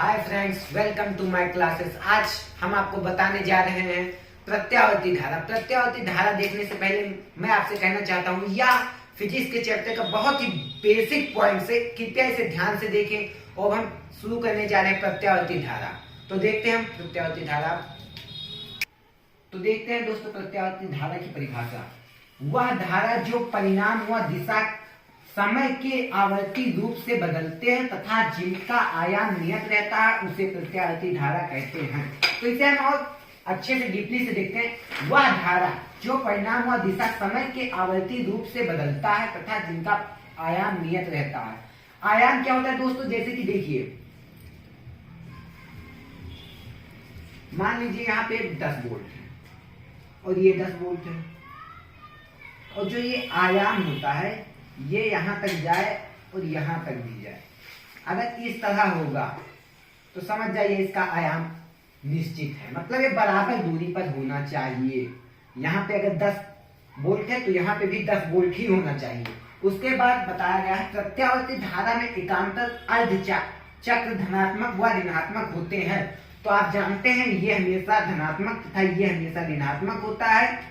Hi friends, welcome to my classes. आज हम आपको बताने जा रहे हैं प्रत्यावर्ती धारा। प्रत्यावर्ती धारा देखने से पहले मैं आपसे कहना चाहता हूँ, या फिजिक्स के चैप्टर का बहुत ही बेसिक पॉइंट से कृपया इसे ध्यान से देखें। और हम शुरू करने जा रहे हैं प्रत्यावर्ती धारा। तो देखते हैं हम प्रत्यावर्ती धारा। तो देखते हैं दोस्तों, प्रत्यावर्ती धारा की परिभाषा। वह धारा जो परिणाम व दिशा समय के आवर्ती रूप से बदलते हैं तथा जिनका आयाम नियत रहता है, उसे प्रत्यावर्ती धारा कहते हैं। तो इसे हम और अच्छे से डीपली से देखते हैं। वह धारा जो परिणाम व दिशा समय के आवर्ती रूप से बदलता है तथा जिनका आयाम नियत रहता है। आयाम क्या होता है दोस्तों? जैसे कि देखिए, मान लीजिए यहाँ पे 10 वोल्ट है और ये 10 वोल्ट है, और जो ये आयाम होता है ये यहां तक जाए और यहां तक भी जाए। अगर इस तरह होगा तो समझ जाइए इसका आयाम निश्चित है, मतलब ये बराबर दूरी पर होना चाहिए। यहाँ पे अगर 10 वोल्ट है तो यहाँ पे भी 10 वोल्ट ही होना चाहिए। उसके बाद बताया गया है प्रत्यावर्ती धारा में एकांतर अर्ध चक्र धनात्मक व ऋणात्मक होते हैं। तो आप जानते हैं ये हमेशा धनात्मक तथा ये हमेशा ऋणात्मक होता है।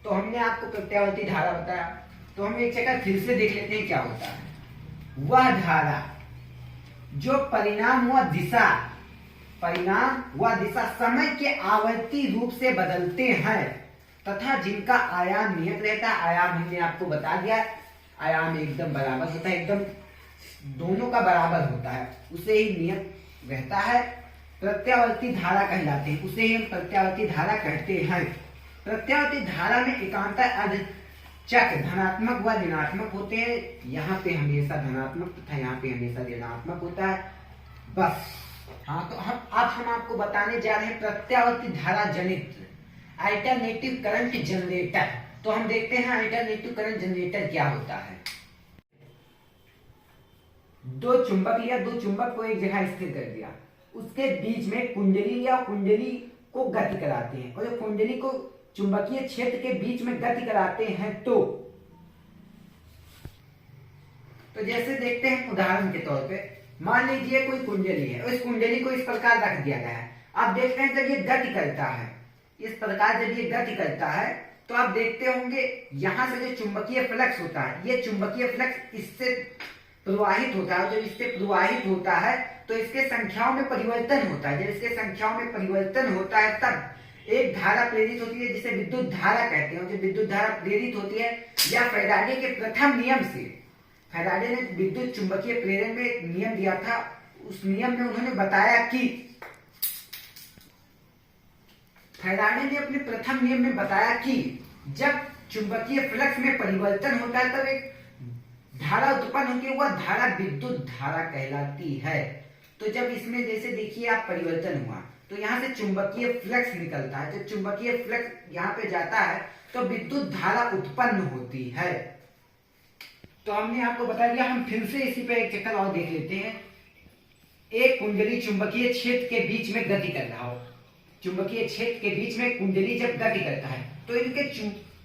तो हमने आपको प्रत्यावर्ती धारा बताया, तो हम एक चक्कर फिर से देख लेते हैं क्या होता है। वह धारा जो परिणाम व दिशा समय के आवर्ती रूप से बदलते हैं तथा जिनका आयाम नियत रहता है। आयाम हमने आपको बता दिया, आयाम एकदम बराबर होता है, एकदम दोनों का बराबर होता है, उसे ही नियत रहता है, प्रत्यावर्ती धारा कहलाते हैं। उसे ही हम प्रत्यावर्ती धारा कहते हैं। प्रत्यावर्ती धारा में एकांतर अर्ध चक्र धनात्मक व ऋणात्मक होते हैं। यहाँ पे हमेशा धनात्मक तथा यहाँ पे हमेशा ऋणात्मक होता है। बस हाँ, तो हम आपको बताने जा रहे हैं प्रत्यावर्ती धारा जनित अल्टरनेटिव करंट जनरेटर। तो हम देखते हैं अल्टरनेटिव करंट जनरेटर क्या होता है। दो चुंबक लिया, दो चुंबक को एक जगह स्थिर कर दिया, उसके बीच में कुंडली लिया, कुंडली को गति कराते हैं, और जब कुंडली को चुंबकीय क्षेत्र के बीच में गति कराते हैं तो जैसे देखते हैं उदाहरण के तौर पे, मान लीजिए कोई कुंडली है और इस कुंडली को इस प्रकार रख दिया गया है। आप देखते हैं जब ये गति करता है, इस प्रकार जब ये गति करता है तो आप देखते होंगे यहां से जो चुंबकीय फ्लक्स होता है, ये चुंबकीय फ्लक्स इससे प्रवाहित होता है। जब इससे प्रवाहित होता है तो इसके संख्याओं में परिवर्तन होता है। जब इसके संख्याओं में परिवर्तन होता है तब एक धारा प्रेरित होती है जिसे विद्युत धारा कहते हैं। जब विद्युत धारा प्रेरित होती है, या फैराडे के प्रथम नियम से, फैराडे ने विद्युत चुंबकीय प्रेरण में एक नियम दिया था, उस नियम में उन्होंने बताया कि फैराडे ने अपने प्रथम नियम में बताया कि जब चुंबकीय फ्लक्स में परिवर्तन होता है तब एक धारा उत्पन्न होती है, वह धारा विद्युत धारा कहलाती है। तो जब इसमें जैसे देखिए आप परिवर्तन हुआ तो यहाँ से चुंबकीय फ्लक्स निकलता है। जब चुंबकीय फ्लक्स यहाँ पे जाता है तो विद्युत धारा उत्पन्न होती है। तो हमने आपको बता दिया, हम फिर से इसी पे एक चक्कर और देख लेते हैं। एक कुंडली चुंबकीय क्षेत्र के बीच में गति कर रहा हो, चुंबकीय क्षेत्र के बीच में कुंडली जब गति करता है तो इनके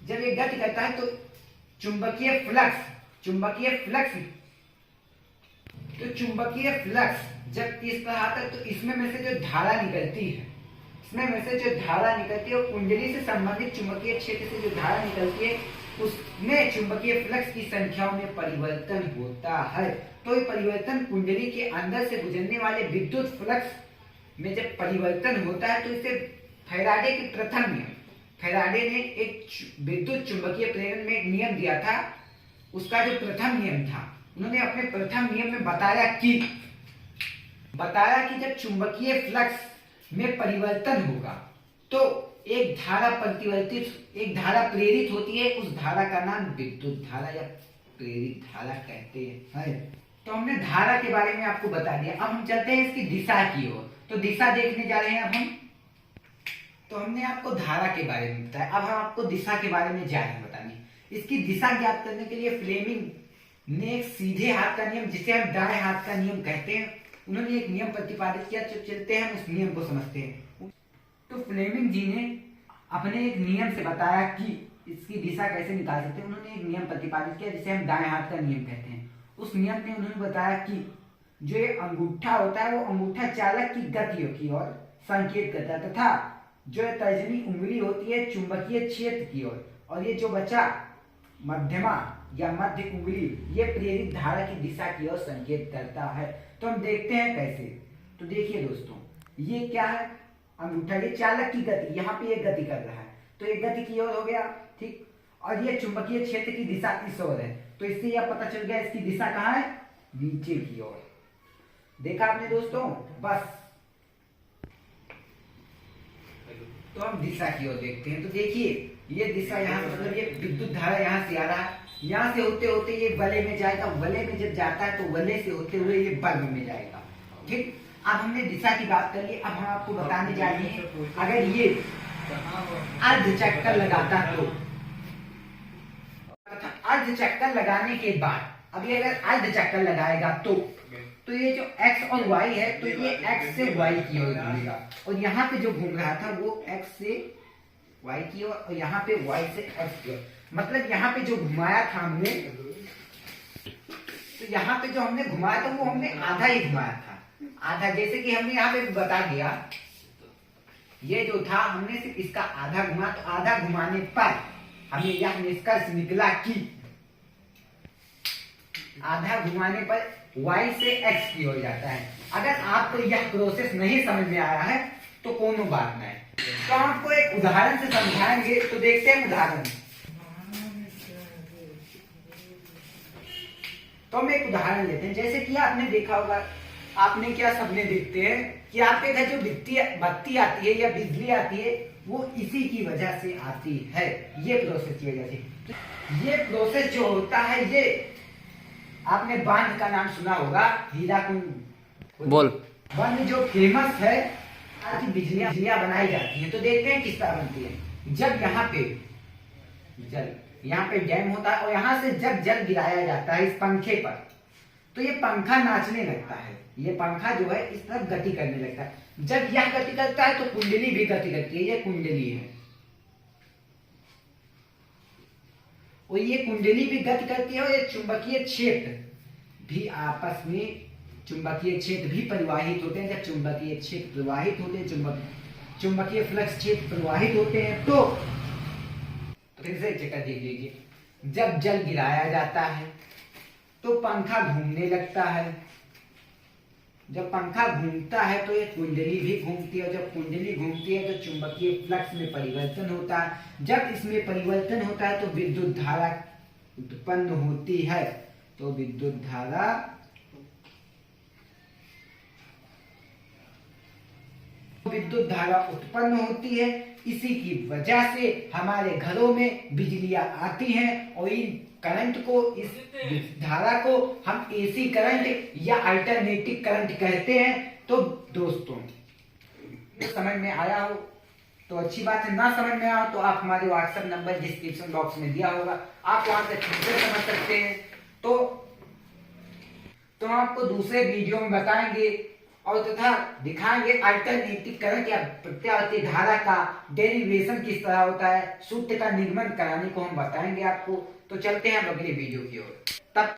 जब ये गति करता है तो चुंबकीय फ्लक्स जब इस तरह आता है तो इसमें में से जो धारा निकलती है, वो कुंडली से संबंधित चुंबकीय क्षेत्र से जो धारा निकलती है उसमें चुंबकीय फ्लक्स की संख्याओं में परिवर्तन होता है। तो ये परिवर्तन कुंडली के अंदर से गुजरने वाले विद्युत फ्लक्स में जब परिवर्तन होता है तो इसे फैराडे के प्रथम नियम, फैराडे ने एक विद्युत चुंबकीय प्रेरण में एक नियम दिया था, उसका जो प्रथम नियम था, उन्होंने अपने प्रथम नियम में बताया कि जब चुंबकीय फ्लक्स में परिवर्तन होगा तो एक धारा प्रेरित होती है। उस धारा का नाम विद्युत धारा या प्रेरित धारा कहते हैं। तो हमने धारा के बारे में आपको बता दिया। अब हम चलते हैं इसकी दिशा की ओर। तो दिशा देखने जा रहे हैं अब हम। तो हमने आपको धारा के बारे में बताया, अब हम आपको दिशा के बारे में जा रहे हैं बताने। इसकी दिशा ज्ञात करने के लिए फ्लेमिंग ने एक सीधे हाथ का नियम, जिसे हम दाएं हाथ का नियम कहते हैं, उन्होंने एक नियम प्रतिपादित किया। तो चलते हैं उस नियम को समझते हैं। तो फ्लेमिंग जी ने अपने एक नियम से बताया कि इसकी दिशा कैसे निकाल सकते हैं। उन्होंने एक नियम प्रतिपादित किया जिसे हम दाएं हाथ का नियम कहते हैं। उस नियम में उन्होंने बताया कि जो ये अंगूठा होता है वो अंगूठा चालक की गति की ओर संकेत करता है, तथा जो तर्जनी उंगली होती है चुंबकीय क्षेत्र की ओर, और ये जो बचा मध्यमा या मध्य उंगली ये प्रेरित धारा की दिशा की ओर संकेत करता है। तो हम देखते हैं कैसे। तो देखिए दोस्तों, ये क्या है, अंगूठा ये चालक की गति, यहाँ पे ये गति कर रहा है तो ये गति की ओर हो गया, ठीक। और ये चुंबकीय क्षेत्र की दिशा इस ओर है, तो इससे यह पता चल गया इसकी दिशा कहाँ है, नीचे की ओर। देखा आपने दोस्तों, बस। तो हम दिशा की ओर देखते हैं। तो देखिए ये दिशा यहाँ से, मतलब ये विद्युत धारा यहाँ से आ रहा है, यहाँ से होते होते ये वलय में जाएगा, वलय में जब जाता है तो वलय से होते हुए ये बल्ब में जाएगा, ठीक। अब हमने दिशा की बात कर ली, अब हम आपको बताने जा रहे हैं अगर ये अर्ध चक्कर लगाता तो अर्ध चक्कर लगाने के बाद अभी अगर अर्ध चक्कर लगाएगा तो ये जो x और y है तो ये x से y की ओर घूमेगा, और यहाँ पे जो घूम रहा था वो x से y की ओर और यहाँ पे y से x की ओर। मतलब यहाँ पे जो घुमाया था हमने, तो यहाँ पे जो हमने घुमाया था वो हमने आधा ही घुमाया था, आधा। जैसे कि हमने यहाँ पे बता दिया, ये जो था हमने सिर्फ इसका आधा घुमा, तो आधा घुमाने पर हमें यह निष्कर्ष निकला कि आधा घुमाने पर y से x की ओर जाता है। अगर आपको यह प्रोसेस नहीं समझ में आया है तो कोनो बात नहीं, तो आपको एक उदाहरण से समझाएंगे। तो देखते हैं उदाहरण। तो हम एक उदाहरण लेते हैं। जैसे कि आपने देखा होगा, आपने क्या सपने देखते हैं कि आपके घर जो बत्ती आती है या बिजली आती है वो इसी की वजह से आती है, ये प्रोसेस की वजह से। ये प्रोसेस जो होता है, ये आपने बांध का नाम सुना होगा, हीराकुंड बोल बांध जो फेमस है, बिजलियां बनाई जाती हैं। तो देखते हैं किस तरह बनती है। जब यहाँ पे डैम होता है और यहाँ से जब जल गिराया जाता है इस पंखे पर, तो ये पंखा नाचने लगता है, ये पंखा जो है इस तरफ गति करने लगता है। जब यह गति करता है तो कुंडली भी गति करती है, ये कुंडली है, और ये कुंडली भी गति करती है, और ये चुंबकीय क्षेत्र भी आपस में, चुंबकीय क्षेत्र भी परिवाहित होते हैं। जब चुंबकीय क्षेत्र प्रवाहित होते हैं, चुंबकीय फ्लक्स क्षेत्र प्रवाहित होते हैं, तो फिर से चक्कर देख लीजिए। जब जल गिराया जाता है तो पंखा घूमने लगता है, जब पंखा घूमता है तो ये कुंडली भी घूमती है, और जब कुंडली घूमती है तो चुंबकीय फ्लक्स में परिवर्तन होता है। जब इसमें परिवर्तन होता है तो विद्युत धारा उत्पन्न होती है, तो विद्युत धारा उत्पन्न होती है। इसी की वजह से हमारे घरों में बिजलियां आती हैं, और इन करंट को, इस धारा को हम एसी करंट या अल्टरनेटिव करंट कहते हैं। तो दोस्तों, समझ में आया हो तो अच्छी बात है, ना समझ में आया तो आप हमारे व्हाट्सएप नंबर डिस्क्रिप्शन बॉक्स में दिया होगा, आप वहां से खुद से समझ सकते हैं। तो हम आपको दूसरे वीडियो में बताएंगे और तथा दिखाएंगे अल्टरनेटिव करंट या प्रत्यावर्ती धारा का डेरिवेशन किस तरह होता है, सूत्र का निगमन कराने को हम बताएंगे आपको। तो चलते हैं अगले वीडियो की ओर।